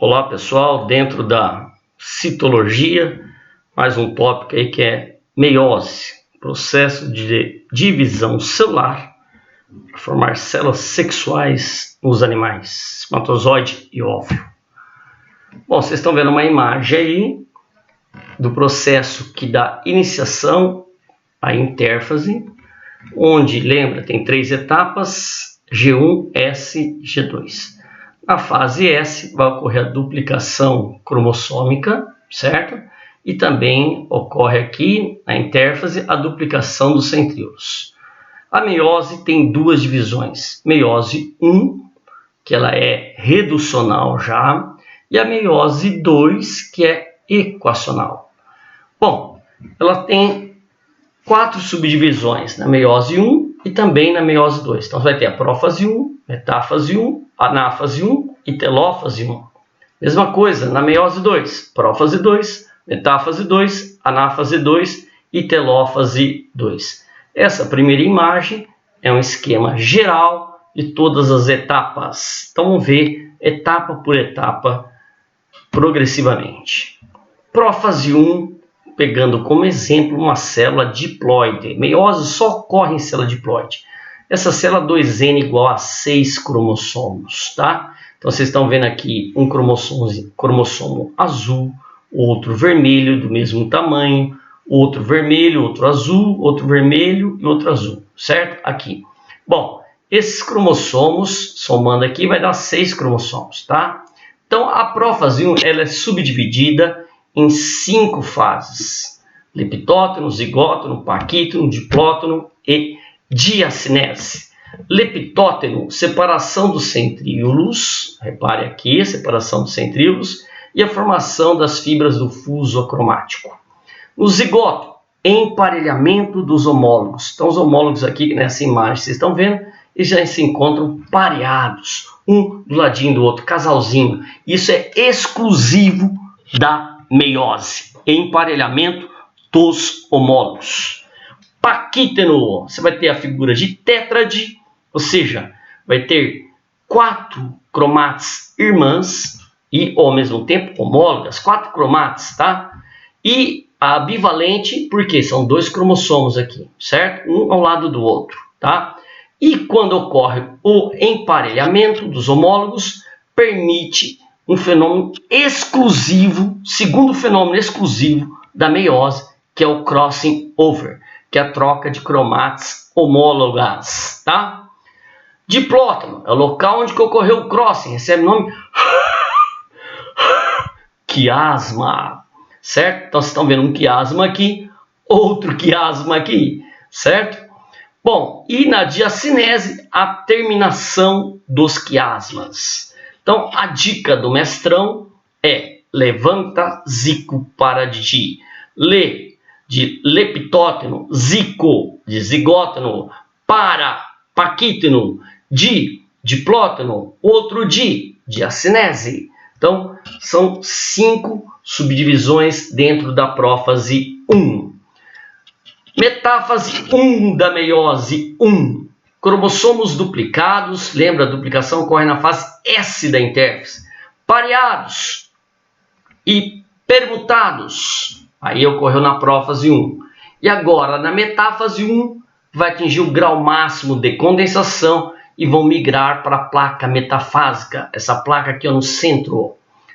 Olá pessoal, dentro da citologia, mais um tópico aí que é meiose, processo de divisão celular para formar células sexuais nos animais, espermatozoide e óvulo. Bom, vocês estão vendo uma imagem aí do processo que dá iniciação à intérfase, onde, lembra, tem 3 etapas, G1, S e G2. Na fase S vai ocorrer a duplicação cromossômica, certo? E também ocorre aqui, na intérfase, a duplicação dos centríolos. A meiose tem 2 divisões. Meiose 1, que ela é reducional já, e a meiose 2, que é equacional. Bom, ela tem 4 subdivisões na meiose 1 e também na meiose 2. Então, você vai ter a prófase 1, metáfase 1, anáfase 1 e telófase 1. Mesma coisa na meiose 2, prófase 2, metáfase 2, anáfase 2 e telófase 2. Essa primeira imagem é um esquema geral de todas as etapas. Então, vamos ver etapa por etapa progressivamente. Prófase 1, pegando como exemplo uma célula diploide. Meiose só ocorre em célula diploide. Essa célula 2N igual a 6 cromossomos, tá? Então vocês estão vendo aqui um cromossomo azul, outro vermelho do mesmo tamanho, outro vermelho, outro azul, outro vermelho e outro azul, certo? Aqui. Bom, esses cromossomos, somando aqui, vai dar 6 cromossomos, tá? Então a prófase 1 ela é subdividida em 5 fases: leptóteno, zigóteno, paquítono, diplóteno e diacinese. Leptóteno, separação dos centríolos, repare aqui, separação dos centríolos, e a formação das fibras do fuso acromático. No zigoto, emparelhamento dos homólogos. Então os homólogos aqui nessa imagem, vocês estão vendo, eles já se encontram pareados, um do ladinho do outro, casalzinho. Isso é exclusivo da meiose, emparelhamento dos homólogos. Paquíteno, você vai ter a figura de tétrade, ou seja, vai ter 4 cromates irmãs e ao mesmo tempo homólogas, 4 cromates, tá? E a bivalente, porque são 2 cromossomos aqui, certo? Um ao lado do outro, tá? E quando ocorre o emparelhamento dos homólogos, permite um fenômeno exclusivo, segundo fenômeno exclusivo da meiose, que é o crossing over, que é a troca de cromates homólogas, tá? Diplóteno é o local onde ocorreu o crossing, recebe o nome quiasma, certo? Então vocês estão vendo um quiasma aqui, outro quiasma aqui, certo? Bom, e na diacinese, a terminação dos quiasmas. Então, a dica do mestrão é: levanta zico para de leptóteno, zico de zigóteno, para paquíteno, de diplóteno, outro de diacinese. Então, são 5 subdivisões dentro da prófase 1. Metáfase 1 da meiose 1. Cromossomos duplicados, lembra, a duplicação ocorre na fase S da intérfase. Pareados e permutados, aí ocorreu na prófase 1. E agora, na metáfase 1, vai atingir o grau máximo de condensação e vão migrar para a placa metafásica, essa placa aqui no centro.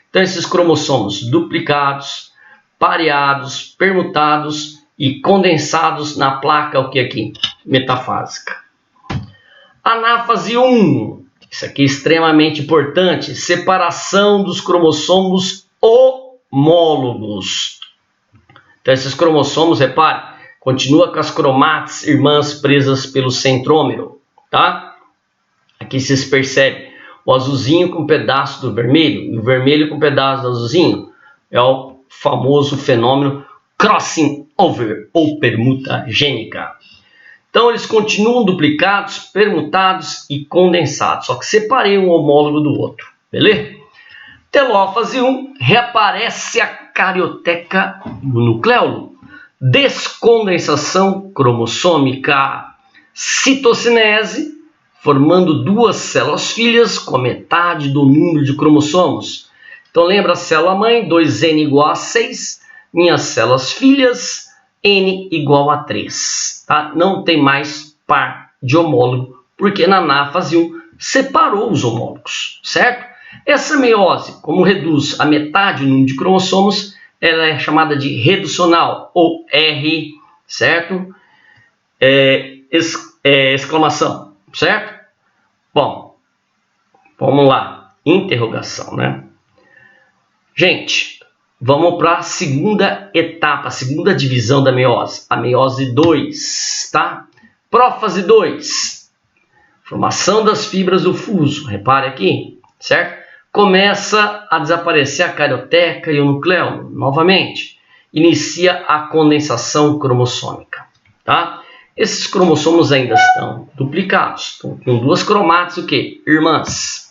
Então, esses cromossomos duplicados, pareados, permutados e condensados na placa, o que aqui? Metafásica. Anáfase 1, isso aqui é extremamente importante, separação dos cromossomos homólogos. Então esses cromossomos, repare, continua com as cromates irmãs presas pelo centrômero, tá? Aqui vocês percebem o azulzinho com um pedaço do vermelho e o vermelho com um pedaço do azulzinho. É o famoso fenômeno crossing over ou permuta gênica. Então eles continuam duplicados, permutados e condensados, só que separei um homólogo do outro, beleza? Telófase 1, reaparece a carioteca do nucleolo. Descondensação cromossômica. Citocinese, formando 2 células filhas com a metade do número de cromossomos. Então lembra a célula mãe, 2N igual a 6, minhas células filhas, N igual a 3. Tá? Não tem mais par de homólogo, porque na anáfase 1 separou os homólogos, certo? Essa meiose, como reduz a metade o número de cromossomos, ela é chamada de reducional, ou R, certo? Exclamação, certo? Bom, vamos lá, interrogação, né? Gente, vamos para a segunda etapa, a segunda divisão da meiose, a meiose 2, tá? Prófase 2, formação das fibras do fuso, repare aqui, certo? Começa a desaparecer a carioteca e o nucleolo, novamente. Inicia a condensação cromossômica, tá? Esses cromossomos ainda estão duplicados, estão com duas cromátides, o quê? Irmãs.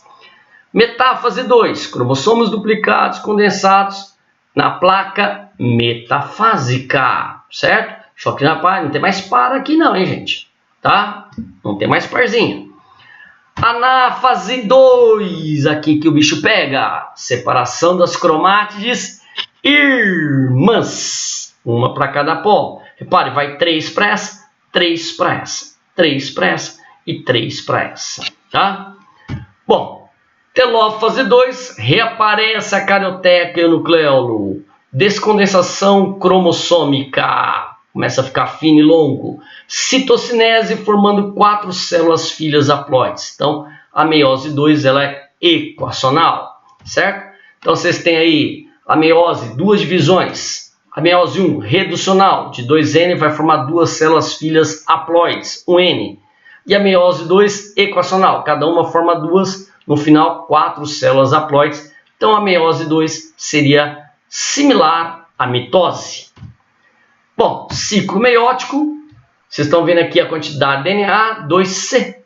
Metáfase 2, cromossomos duplicados, condensados na placa metafásica, certo? Só que não tem mais par aqui não, hein, gente? Tá? Não tem mais parzinho. Anáfase 2, aqui que o bicho pega. Separação das cromátides irmãs. Uma para cada polo. Repare, vai 3 para essa, 3 para essa, 3 para essa e 3 para essa, tá? Bom, telófase 2, reaparece a carioteca e o nucleolo. Descondensação cromossômica. Começa a ficar fino e longo. Citocinese formando 4 células filhas haploides. Então, a meiose 2 ela é equacional, certo? Então, vocês têm aí a meiose, 2 divisões. A meiose 1, reducional, de 2N, vai formar 2 células filhas haploides, 1N. E a meiose 2, equacional, cada uma forma 2, no final 4 células haploides. Então, a meiose 2 seria similar à mitose. Bom, ciclo meiótico, vocês estão vendo aqui a quantidade de DNA, 2C.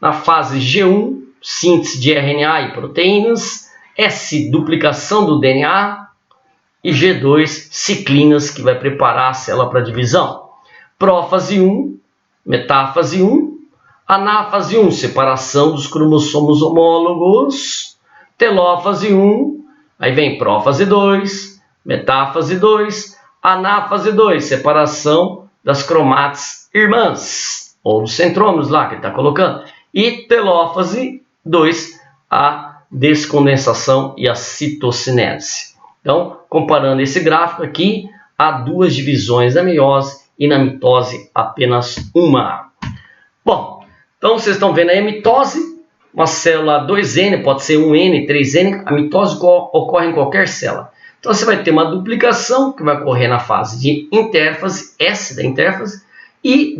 Na fase G1, síntese de RNA e proteínas. S, duplicação do DNA. E G2, ciclinas, que vai preparar a célula para divisão. Prófase 1, metáfase 1. Anáfase 1, separação dos cromossomos homólogos. Telófase 1, aí vem prófase 2, metáfase 2. Anáfase 2, separação das cromátides irmãs, ou dos centrômeros lá que ele está colocando. E telófase 2, a descondensação e a citocinese. Então, comparando esse gráfico aqui, há 2 divisões da meiose e na mitose apenas uma. Bom, então vocês estão vendo aí a mitose, uma célula 2N, pode ser 1N, 3N, a mitose ocorre em qualquer célula. Então você vai ter uma duplicação que vai ocorrer na fase de intérfase, S da intérfase, e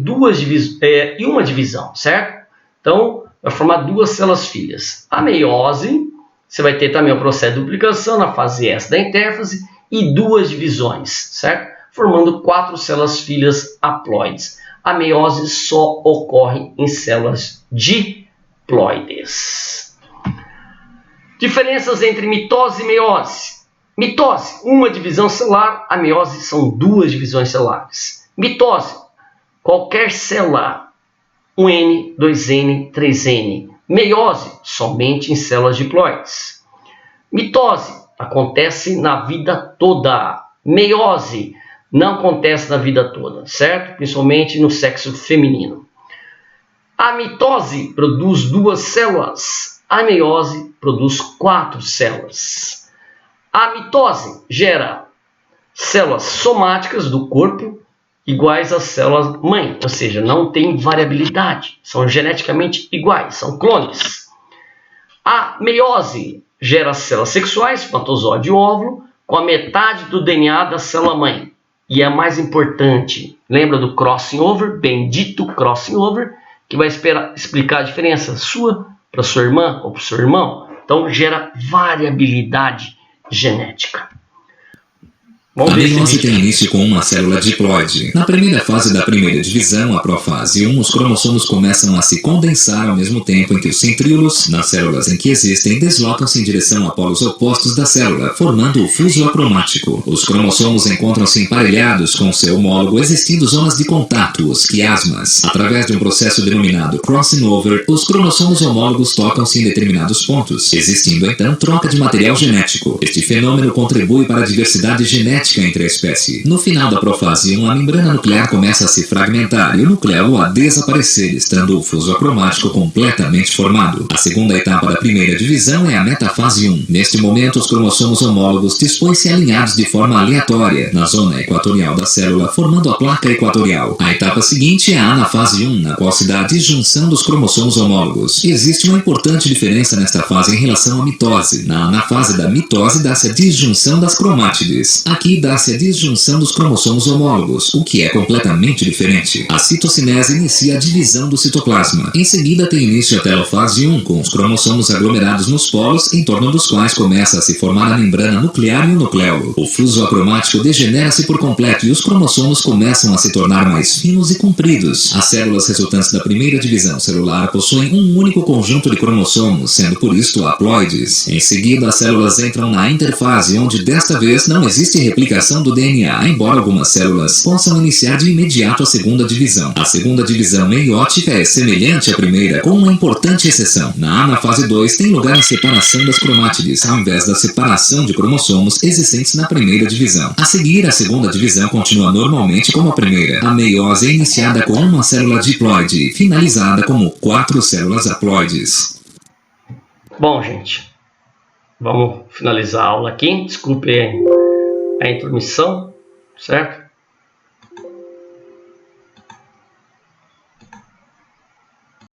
uma divisão, certo? Então vai formar 2 células filhas. A meiose, você vai ter também o processo de duplicação na fase S da intérfase e 2 divisões, certo? Formando 4 células filhas haploides. A meiose só ocorre em células diploides. Diferenças entre mitose e meiose. Mitose, uma divisão celular, a meiose são 2 divisões celulares. Mitose, qualquer célula, 1N, 2N, 3N. Meiose, somente em células diploides. Mitose, acontece na vida toda. Meiose, não acontece na vida toda, certo? Principalmente no sexo feminino. A mitose produz 2 células, a meiose produz 4 células. A mitose gera células somáticas do corpo iguais às células mãe, ou seja, não tem variabilidade, são geneticamente iguais, são clones. A meiose gera células sexuais, espermatozoide e óvulo, com a metade do DNA da célula mãe. E é mais importante, lembra do crossing over, bendito crossing over, que vai explicar a diferença sua para sua irmã ou para o seu irmão. Então gera variabilidade genética. Vamos A ver esse meiose vídeo. tem início com uma célula diploide. Na primeira fase da primeira divisão, a profase 1, os cromossomos começam a se condensar ao mesmo tempo em que os centríolos, nas células em que existem, deslocam-se em direção a polos opostos da célula, formando o fuso acromático. Os cromossomos encontram-se emparelhados com seu homólogo, existindo zonas de contato, os quiasmas. Através de um processo denominado crossing over, os cromossomos homólogos tocam-se em determinados pontos, existindo então troca de material genético. Este fenômeno contribui para a diversidade genética entre a espécie. No final da profase 1, a membrana nuclear começa a se fragmentar e o nucleolo a desaparecer, estando o fuso acromático completamente formado. A segunda etapa da primeira divisão é a metafase 1. Neste momento, os cromossomos homólogos dispõem-se alinhados de forma aleatória na zona equatorial da célula, formando a placa equatorial. A etapa seguinte é a anafase 1, na qual se dá a disjunção dos cromossomos homólogos. Existe uma importante diferença nesta fase em relação à mitose. Na anafase da mitose dá-se a disjunção das cromátides. Aqui dá-se a disjunção dos cromossomos homólogos, o que é completamente diferente. A citocinese inicia a divisão do citoplasma. Em seguida tem início a telofase 1, com os cromossomos aglomerados nos polos, em torno dos quais começa a se formar a membrana nuclear e o nucleolo. O fuso acromático degenera-se por completo e os cromossomos começam a se tornar mais finos e compridos. As células resultantes da primeira divisão celular possuem um único conjunto de cromossomos, sendo por isto haploides. Em seguida, as células entram na interfase, onde desta vez não existe replicação do DNA, embora algumas células possam iniciar de imediato a segunda divisão. A segunda divisão meiótica é semelhante à primeira, com uma importante exceção. Na anafase 2 tem lugar a separação das cromátides, ao invés da separação de cromossomos existentes na primeira divisão. A seguir, a segunda divisão continua normalmente como a primeira. A meiose é iniciada com uma célula diploide, finalizada como 4 células haploides. Bom, gente, vamos finalizar a aula aqui. Desculpe a intromissão, certo?